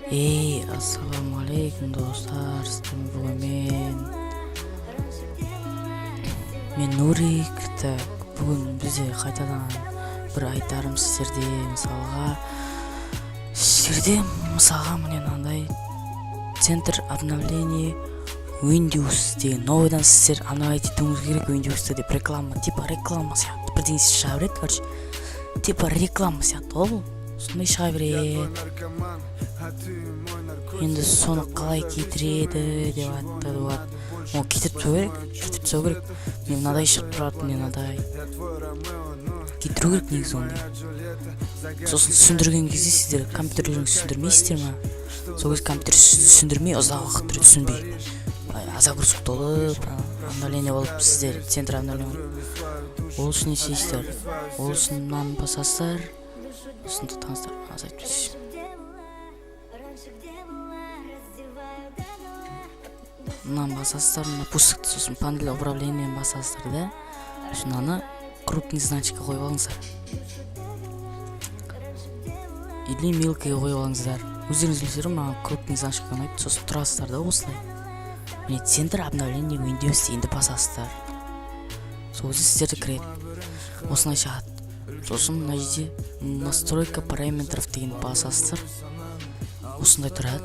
Ассаламу алейкум достар. Сіздермен бүгін мен Нурик. Бүгін бізде қайтадан бір айтарым сіздерде мысалға міне мынандай центр обновления Windows деген новыйдан сіздер обновлять етуіңіз керек Windows'ты деп реклама сияқты бірдеңе шыға береді, короче. Типа реклама сияқты ол сондай шыға береді. Енді соны қалай кетіреді деп айтты. Ол кетіріп тастау керек. Мен мынадай шығып тұрады, мен мынадай кетіру керек негізі ондай. Сосын түсіндірген кезде сіздер компьютерлеріңізді түсіндірмейсіздер ма? Сол кезде компьютер түсіндірмей, ұзақ уақыт түсінбей загрузка толып, обновление болып сіздер центр обновление. Ол үшін не істейсіздер? Ол үшін мынаны басасыздар, сосын тоқтаңыздар, азайтпайсыз. Мынаны басасыздар, мына пуск, сосын панель управлениені басасыздар да. Сосын мынаны крупный значкқа қойып алыңыздар. Или мелкіге қойып алыңыздар. Өздеріңіз білесіздер, маған крупный значка ұнайды, сосын тұрасыздар да осылай. Міне центр обновления Windows дегенді басасыздар. Сол кезде сіздерді кіреді. Осылай шығады. Сосын мына жерде настройка параметров дегенді басасыздар. Осындай тұрады.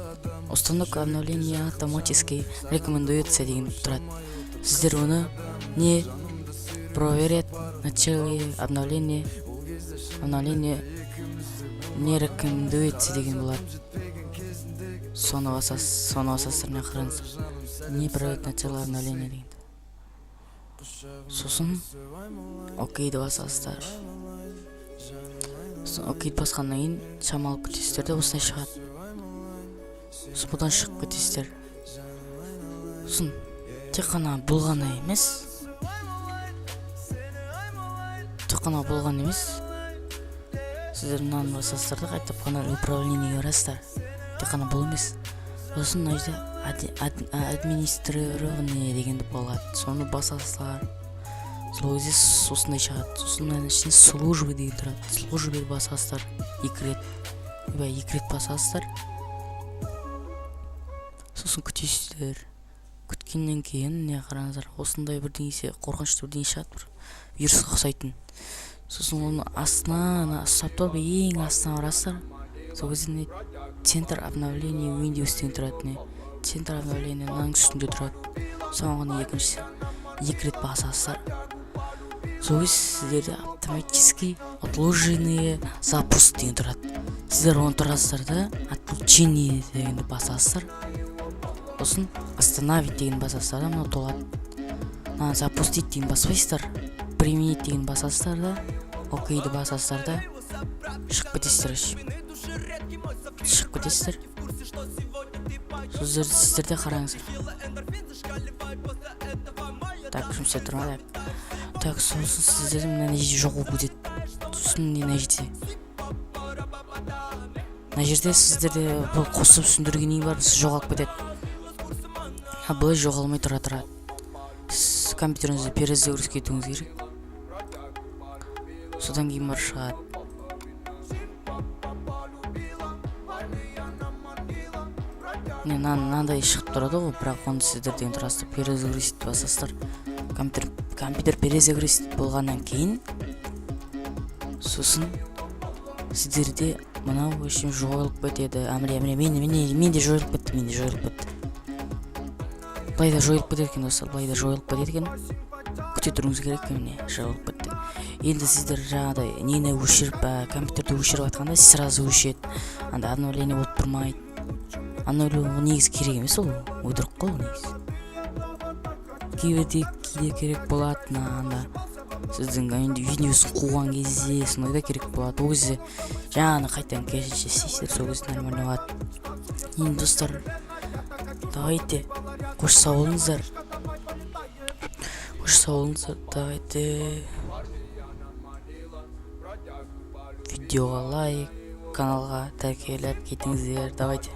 Установка обновления автоматически рекомендуется деген тұрады. Сіздер оны не проверять начало обновления не рекомендуется деген болады. Соны басасыздар, мына қараңыздар. Не проверять начало обновления дегенді. Сосын окейді басасыздар. Окейді басқаннан кейін шамалып кетесіздер де осылай шығады. Сосын бұдан шығып кетесіздер. Сосын тек қана болған емес. Сіздер мынаны басасыздар да қайтып панель управлениеге барасыздар. Тек қана бұл емес. Сосын мына жерде администрирование дегенді болады. Соны басасыздар. Сол кезде осындай шығады. Сосын мына ішінде службы деген тұрады. Службы басасыздар. Екі рет басасыздар. Сосын күтесіздер. Күткеннен кейін не қараңыздар. Осындай бірдеңесе қорқынышты бірдеңе шығады, бір вирусқа ұқсайтын. Сосын оны астына ұстап тұрып, ең астына барасыздар. Сол кезде центр обновления Windows деген тұрады. Центр обновления мынаның үстінде тұрады. Соған екіншісі екі рет басасыздар. Сол кезде сіздерде автоматически отложенные запуск деген тұрады. Сіздер оны тұрасыздар да отключение дегенді басасыздар. Сосын остановить деген басасыздар да, мынау толады. Запустить деген баспайсыздар. Применить деген басасыздар да. Окейді басасыздар да. Шығып кетесіздер. Сіздерде қараңыздар. Так, жұмыс істеп тұрмады. Так, сосын сіздерде мына жерде жоқ болып кетеді. Сосын мына жерде сіздерде бұл қосып түсіндіргеннен бар, сіз жоғалып кетеді. Бұлай жоғалмай тұрады. Сіз компьютеріңізді перезагрузка етуіңіз керек. Содан кейін бар шығады. Мынандай шығып тұрады ғой, бірақ оны сіздер деген тұрасыздар, перезагрузить басасыздар. Компьютер перезагрузить болғаннан кейін сосын сіздерде мынау өшім жойылып кетеді. Менде жойылып кетті. Былайда жойылып кетеді екен достар, күте тұруыңыз керек, міне жойылып кетті. Енді сіздер жаңағыдай нені өшіріп, компьютерді өшіріп атқанда сразу өшеді. Анда обновление болып тұрмайды. Обновление негізі керек емес, ол өтірік қой негізі. Кейде керек болады, анда сіздің видеосын қуған кезде сонда керек болады. Ол кезде жаңағыны қайтадан керісінше істейсіздер, сол кезде нормально болады. Енді достар, давайте қош сау болыңыздар. Давайте видеоға лайк, каналға тіркеліп кетіңіздер. Давайте.